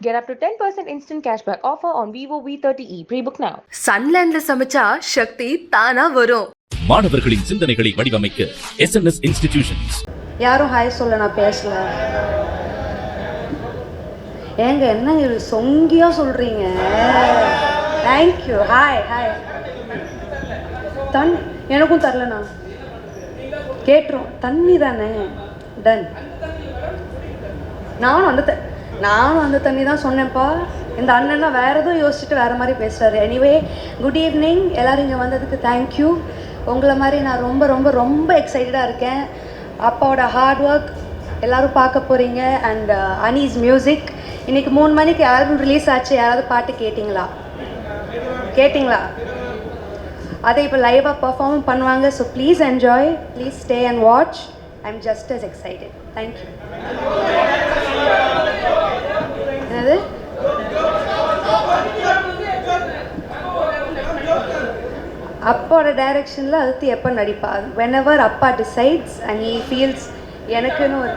Get up to 10% instant cashback offer on Vivo V30e. Pre-book now. சன்லேண்ட்ல சமைச்சா சக்தி தானா வரும். மாணவர்களின் சிந்தனைகளை வடிவமைக்க SNS இன்ஸ்டிடியூஷன்ஸ். யாரும் ஹாய் சொல்ல நான் பேசல. ஏங்க என்ன இது சொங்கியா சொல்றீங்க? தேங்க்யூ. Hi hi. எனக்கும் தரலண்ணா. கேட்டுரும் தண்ணி தானே. டன். நானும் அந்த தண்ணி தான் சொன்னேன்ப்பா. இந்த அண்ணன்னா வேறு எதுவும் யோசிச்சுட்டு வேறு மாதிரி பேசுகிறாரு. Anyway good evening. எல்லோரும் இங்கே வந்ததுக்கு தேங்க்யூ. உங்களை மாதிரி நான் ரொம்ப ரொம்ப ரொம்ப எக்ஸைட்டடாக இருக்கேன். அப்பாவோட ஹார்ட் ஒர்க் எல்லோரும் பார்க்க போகிறீங்க. அண்ட் அனீஸ் மியூசிக் இன்றைக்கி 3 மணிக்கு ஆல்பம் ரிலீஸ் ஆச்சு. யாராவது பாட்டு கேட்டிங்களா? அதை இப்போ லைவாக பர்ஃபார்ம் பண்ணுவாங்க. So please enjoy, please stay and watch. I am just as excited. Thank you. என்னது? அப்பாவோட டைரக்ஷனில் அடுத்து எப்போ நடிப்பா? வென்எவர் அப்பா டிசைட்ஸ் அண்ட் ஹீ ஃபீல்ஸ். எனக்குன்னு ஒரு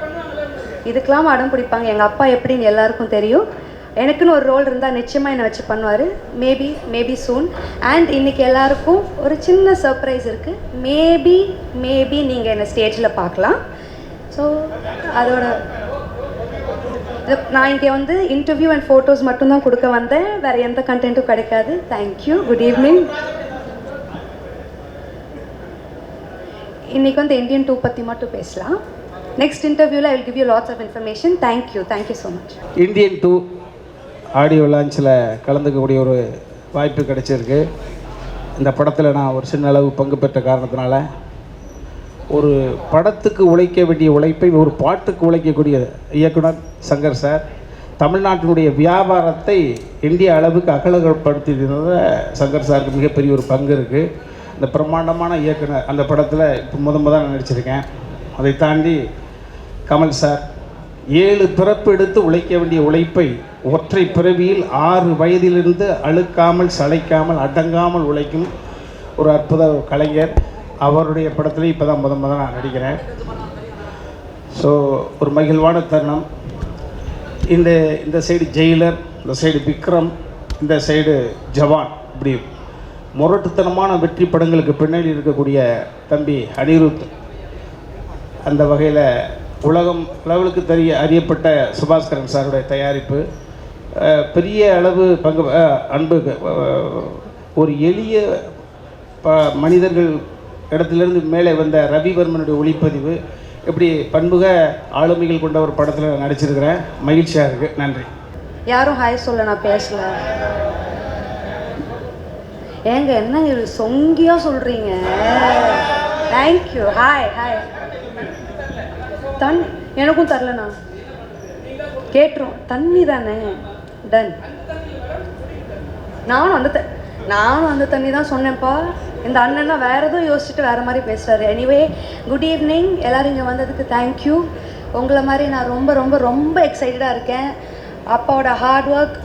இதுக்கெல்லாம் அடம் பிடிப்பாங்க. எங்கள் அப்பா எப்படின்னு எல்லாருக்கும் தெரியும். எனக்குன்னு ஒரு ரோல் இருந்தால் நிச்சயமாக என்னை வச்சு பண்ணுவார். Maybe soon. அண்ட் இன்றைக்கி எல்லாருக்கும் ஒரு சின்ன சர்ப்ரைஸ் இருக்குது. மேபி நீங்கள் என்னை ஸ்டேஜில் பார்க்கலாம். ஸோ அதோட நான் இங்கே வந்து இன்டர்வியூ அண்ட் ஃபோட்டோஸ் மட்டும்தான் கொடுக்க வந்தேன். வேறு எந்த கண்டென்ட்டும் கிடைக்காது. தேங்க்யூ. Good evening. இன்றைக்கி வந்து இந்தியன் 2 பற்றி மட்டும் பேசலாம். நெக்ஸ்ட் இன்டர்வியூவில் I will give you lots of information. Thank you so much. Indian 2 audio லான்ச்சில் கலந்துக்கக்கூடிய ஒரு வாய்ப்பு கிடைச்சிருக்கு. இந்த படத்தில் நான் ஒரு சின்ன அளவு பங்கு பெற்ற காரணத்தினால ஒரு படத்துக்கு உழைக்க வேண்டிய உழைப்பை ஒரு பாட்டுக்கு உழைக்கக்கூடிய இயக்குனர் சங்கர் சார் தமிழ்நாட்டினுடைய வியாபாரத்தை இந்திய அளவுக்கு அகலப்படுத்தினத சங்கர் சாருக்கு மிகப்பெரிய ஒரு பங்கு இருக்குது. இந்த பிரம்மாண்டமான இயக்குனர் அந்த படத்தில் இப்போ முதல் நான் நடிச்சிருக்கேன். அதை தாண்டி கமல் சார் 7 பிறப்பு எடுத்து உழைக்க வேண்டிய உழைப்பை ஒற்றை பிறவியில் 6 வயதிலிருந்து அழுக்காமல் சளைக்காமல் அடங்காமல் உழைக்கும் ஒரு அற்புத கலைஞர். அவருடைய படத்துலேயும் இப்போ தான் முதல் நான் நடிக்கிறேன். ஸோ ஒரு மகிழ்வான தருணம். இந்த சைடு ஜெயிலர், இந்த சைடு விக்ரம், இந்த சைடு ஜவான், இப்படி முரட்டுத்தனமான வெற்றி படங்களுக்கு பின்னாடி இருக்கக்கூடிய தம்பி அனிருத். அந்த வகையில் உலகம் லெவலுக்கு அறியப்பட்ட சுபாஸ்கரன் சாருடைய தயாரிப்பு பெரிய அளவு அன்பு. ஒரு எளிய மனிதர்கள் இடத்துலேருந்து மேலே வந்த ரவிவர்மனுடைய ஒளிப்பதிவு, இப்படி பன்முக ஆளுமைகள் கொண்ட ஒரு படத்தில் நடிச்சிருக்கிறேன். மகிழ்ச்சியாக இருக்குது. நன்றி. யாரும் ஹாய் சொல்ல நான் பேசல. ஏங்க என்ன இது சொங்கியா சொல்கிறீங்க? தேங்க்யூ. Hi hi. எனக்கும் தரலண்ணா. கேட்டுரும் தண்ணி தானே. டன். நானும் அந்த தண்ணி தான் சொன்னேன்ப்பா. இந்த அண்ணன்னா வேறு எதுவும் யோசிச்சுட்டு வேறு மாதிரி பேசுகிறாரு. Anyway good evening. எல்லோரும் இங்கே வந்ததுக்கு தேங்க்யூ. உங்களை மாதிரி நான் ரொம்ப ரொம்ப ரொம்ப எக்ஸைட்டடாக இருக்கேன். அப்பாவோட ஹார்ட் ஒர்க்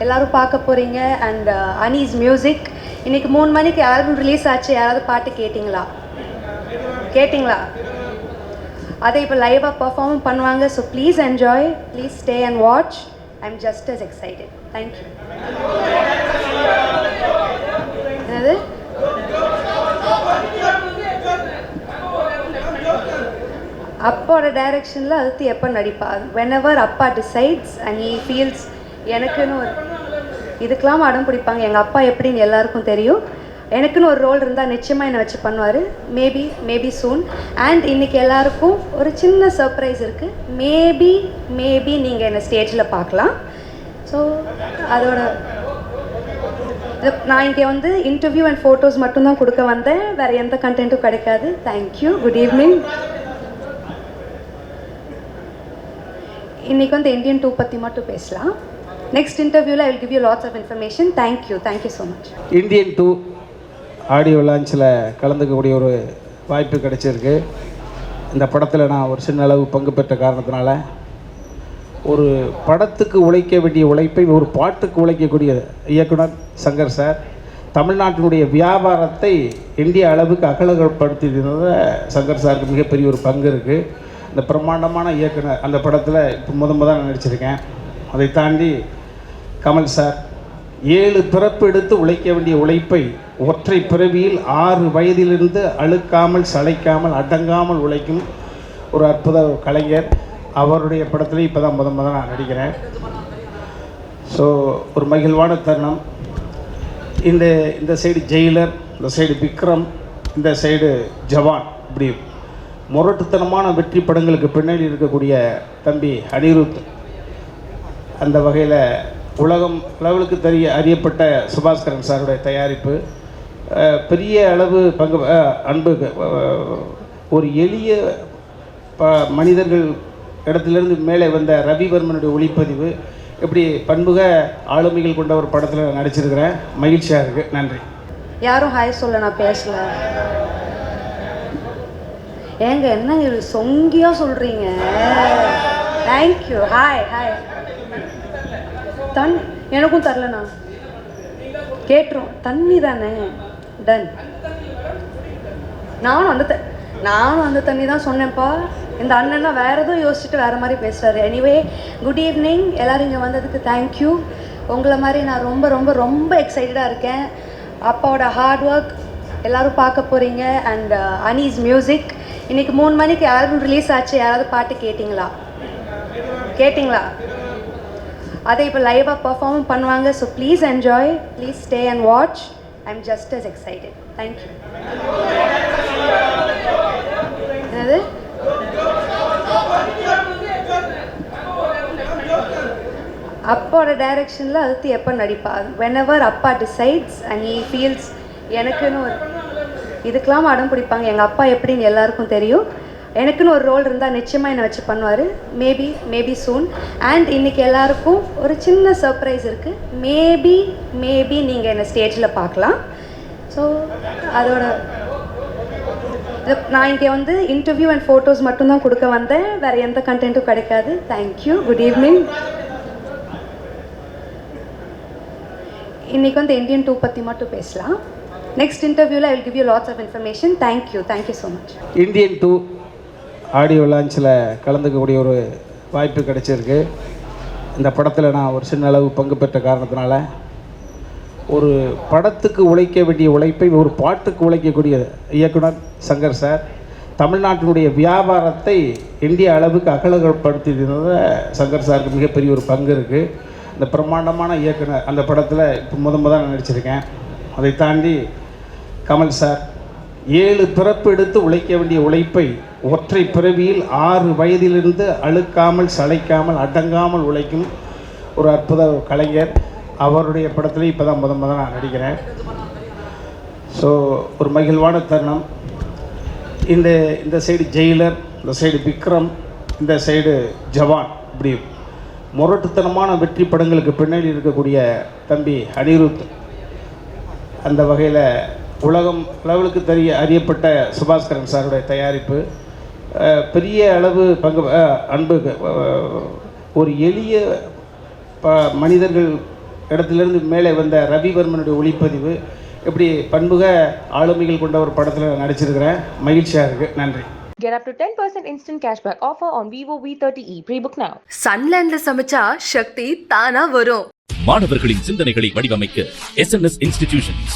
எல்லோரும் பார்க்க போகிறீங்க. அண்ட் அனீஸ் மியூசிக் இன்றைக்கி 3 மணிக்கு ஆல்பம் ரிலீஸ் ஆச்சு. யாராவது பாட்டு கேட்டிங்களா? அதை இப்போ லைவாக பர்ஃபார்ம் பண்ணுவாங்க. So please enjoy, please stay and watch. I am just as excited. Thank you. என்னது? அப்பாவோட டைரக்ஷனில் அடுத்து எப்போ நடிப்பா? வென்எவர் அப்பா டிசைட்ஸ் அண்ட் ஹீ ஃபீல்ஸ். எனக்குன்னு ஒரு இதுக்கெல்லாம் அடம் பிடிப்பாங்க. எங்கள் அப்பா எப்படின்னு எல்லாருக்கும் தெரியும். எனக்குன்னு ஒரு ரோல் இருந்தால் நிச்சயமாக என்னை வச்சு பண்ணுவார். Maybe soon. அண்ட் இன்றைக்கி எல்லாருக்கும் ஒரு சின்ன சர்ப்ரைஸ் இருக்குது. மேபி நீங்கள் என்னை ஸ்டேஜில் பார்க்கலாம். ஸோ அதோட நான் இங்கே வந்து இன்டர்வியூ அண்ட் ஃபோட்டோஸ் மட்டும்தான் கொடுக்க வந்தேன். வேறு எந்த கண்டென்ட்டும் கிடைக்காது. தேங்க்யூ. Good evening. இன்றைக்கி வந்து இந்தியன் 2 பற்றி மட்டும் பேசலாம். நெக்ஸ்ட் இன்டர்வியூவில் I will give you lots of information. Thank you so much. Indian 2 audio லான்ச்சில் கலந்துக்கக்கூடிய ஒரு வாய்ப்பு கிடைச்சிருக்கு. இந்த படத்தில் நான் ஒரு சின்ன அளவு பங்கு பெற்ற காரணத்தினால ஒரு படத்துக்கு உழைக்க வேண்டிய உழைப்பை ஒரு பாட்டுக்கு உழைக்கக்கூடிய இயக்குனர் சங்கர் சார் தமிழ்நாட்டினுடைய வியாபாரத்தை இந்திய அளவுக்கு அகலப்படுத்தினத சங்கர் சாருக்கு மிகப்பெரிய ஒரு பங்கு இருக்குது. இந்த பிரம்மாண்டமான இயக்குனர் அந்த படத்தில் இப்போ முதல் நான் நடிச்சிருக்கேன். அதை தாண்டி கமல் சார் 7 பிறப்பு எடுத்து உழைக்க வேண்டிய உழைப்பை ஒற்றை பிறவியில் 6 வயதிலிருந்து அழுக்காமல் சளைக்காமல் அடங்காமல் உழைக்கும் ஒரு அற்புத கலைஞர். அவருடைய படத்துலேயும் இப்போ தான் முத நான் நடிக்கிறேன். ஸோ ஒரு மகிழ்வான தருணம். இந்த சைடு ஜெயிலர், இந்த சைடு விக்ரம், இந்த சைடு ஜவான், இப்படி முரட்டுத்தனமான வெற்றி படங்களுக்கு பின்னாடி இருக்கக்கூடிய தம்பி அனிருத். அந்த வகையில் உலகம் லெவலுக்கு அறியப்பட்ட சுபாஸ்கரன் சாருடைய தயாரிப்பு, பெரிய அளவு அன்பு, ஒரு எளிய மனிதர்கள் இடத்துலேருந்து மேலே வந்த ரவிவர்மனுடைய ஒளிப்பதிவு, இப்படி பன்முக ஆளுமைகள் கொண்ட ஒரு படத்தில் நடிச்சிருக்கிறேன். மகிழ்ச்சியாக இருக்குது. நன்றி. யாரும் ஹாய் சொல்ல நான் பேசல. ஏங்க என்ன இது சொங்கியாக சொல்கிறீங்க? தேங்க்யூ. Hi hi. எனக்கும் தரலண்ணா, கேட்டுரும். தண்ணி தானே, டன். நானும் அந்த தண்ணி தான் சொன்னேன்ப்பா. இந்த அண்ணன்னா வேறு எதுவும் யோசிச்சுட்டு வேறு மாதிரி பேசுகிறாரு. Anyway, good evening. எல்லோரும் இங்கே வந்ததுக்கு தேங்க்யூ. உங்களை மாதிரி நான் ரொம்ப ரொம்ப ரொம்ப எக்ஸைட்டடாக இருக்கேன். அப்பாவோட ஹார்ட் ஒர்க் எல்லோரும் பார்க்க போகிறீங்க. And Anees music. இன்றைக்கி 3 மணிக்கு ஆல்பம் ரிலீஸ் ஆச்சு. யாராவது பாட்டு கேட்டிங்களா? அதை இப்போ லைவாக பர்ஃபார்ம் பண்ணுவாங்க. So please enjoy, please stay and watch. I am just as excited. Thank you. என்னது? அப்பாவோட டைரக்ஷனில் அடுத்து எப்போ நடிப்பா? வென்எவர் அப்பா டிசைட்ஸ் அண்ட் ஹீ ஃபீல்ஸ் எனக்குன்னு ஒரு இதுக்கெல்லாம் அடம் பிடிப்பாங்க. எங்கள் அப்பா எப்படின்னு எல்லாருக்கும் தெரியும். எனக்குன்னு ஒரு ரோல் இருந்தால் நிச்சயமாக என்னை வச்சு பண்ணுவார். Maybe soon. அண்ட் இன்றைக்கி எல்லாருக்கும் ஒரு சின்ன சர்ப்ரைஸ் இருக்குது. மேபி நீங்கள் என்னை ஸ்டேஜில் பார்க்கலாம். ஸோ அதோட நான் இங்கே வந்து இன்டர்வியூ அண்ட் ஃபோட்டோஸ் மட்டும்தான் கொடுக்க வந்தேன். வேறு எந்த கண்டென்ட்டும் கிடைக்காது. தேங்க்யூ. Good evening. இன்றைக்கி வந்து இந்தியன் 2 பற்றி மட்டும் பேசலாம். நெக்ஸ்ட் இன்டர்வியூவில் I will give you lots of information. Thank you so much. Indian 2 audio லான்ச்சில் கலந்துக்கக்கூடிய ஒரு வாய்ப்பு கிடைச்சிருக்கு. இந்த படத்தில் நான் ஒரு சின்ன அளவு பங்கு பெற்ற காரணத்தினால, ஒரு படத்துக்கு உழைக்க வேண்டிய உழைப்பை ஒரு பாட்டுக்கு உழைக்கக்கூடிய இயக்குனர் சங்கர் சார் தமிழ்நாட்டினுடைய வியாபாரத்தை இந்திய அளவுக்கு அகலப்படுத்தினத சங்கர் சாருக்கு மிகப்பெரிய ஒரு பங்கு இருக்குது. இந்த பிரம்மாண்டமான இயக்குனர் அந்த படத்தில் இப்போ முதல் நான் நடிச்சிருக்கேன். அதை தாண்டி கமல் சார் 7 பிறப்பு எடுத்து உழைக்க வேண்டிய உழைப்பை ஒற்றை பிறவியில் 6 வயதிலிருந்து அழுக்காமல் சளைக்காமல் அடங்காமல் உழைக்கும் ஒரு அற்புத கலைஞர். அவருடைய படத்துலேயும் இப்போ தான் முத நான் நடிக்கிறேன். ஸோ ஒரு மகிழ்வான தருணம். இந்த சைடு ஜெயிலர், இந்த சைடு விக்ரம், இந்த சைடு ஜவான், இப்படி முரட்டுத்தனமான வெற்றி படங்களுக்கு பின்னாடி இருக்கக்கூடிய தம்பி அனிருத். அந்த வகையில் உலகம் லெவலுக்கு அறியப்பட்ட சுபாஸ்கரன் சாருடைய தயாரிப்பு, பெரிய அளவு அன்பு, ஒரு எளிய மனிதர்கள் இடத்துலேருந்து மேலே வந்த ரவிவர்மனுடைய ஒளிப்பதிவு, இப்படி பன்முக ஆளுமைகள் கொண்ட ஒரு படத்தில் நடிச்சிருக்கிறேன். மகிழ்ச்சியாக இருக்குது. நன்றி. Get up to 10% instant cashback offer on Vivo V30e. Pre-book now. சன்லேண்ட்ல சமைச்சா சக்தி தானா வரும். மாணவர்களின் சிந்தனைகளை வடிவமைக்க SNS இன்ஸ்டிடியூஷன்ஸ்.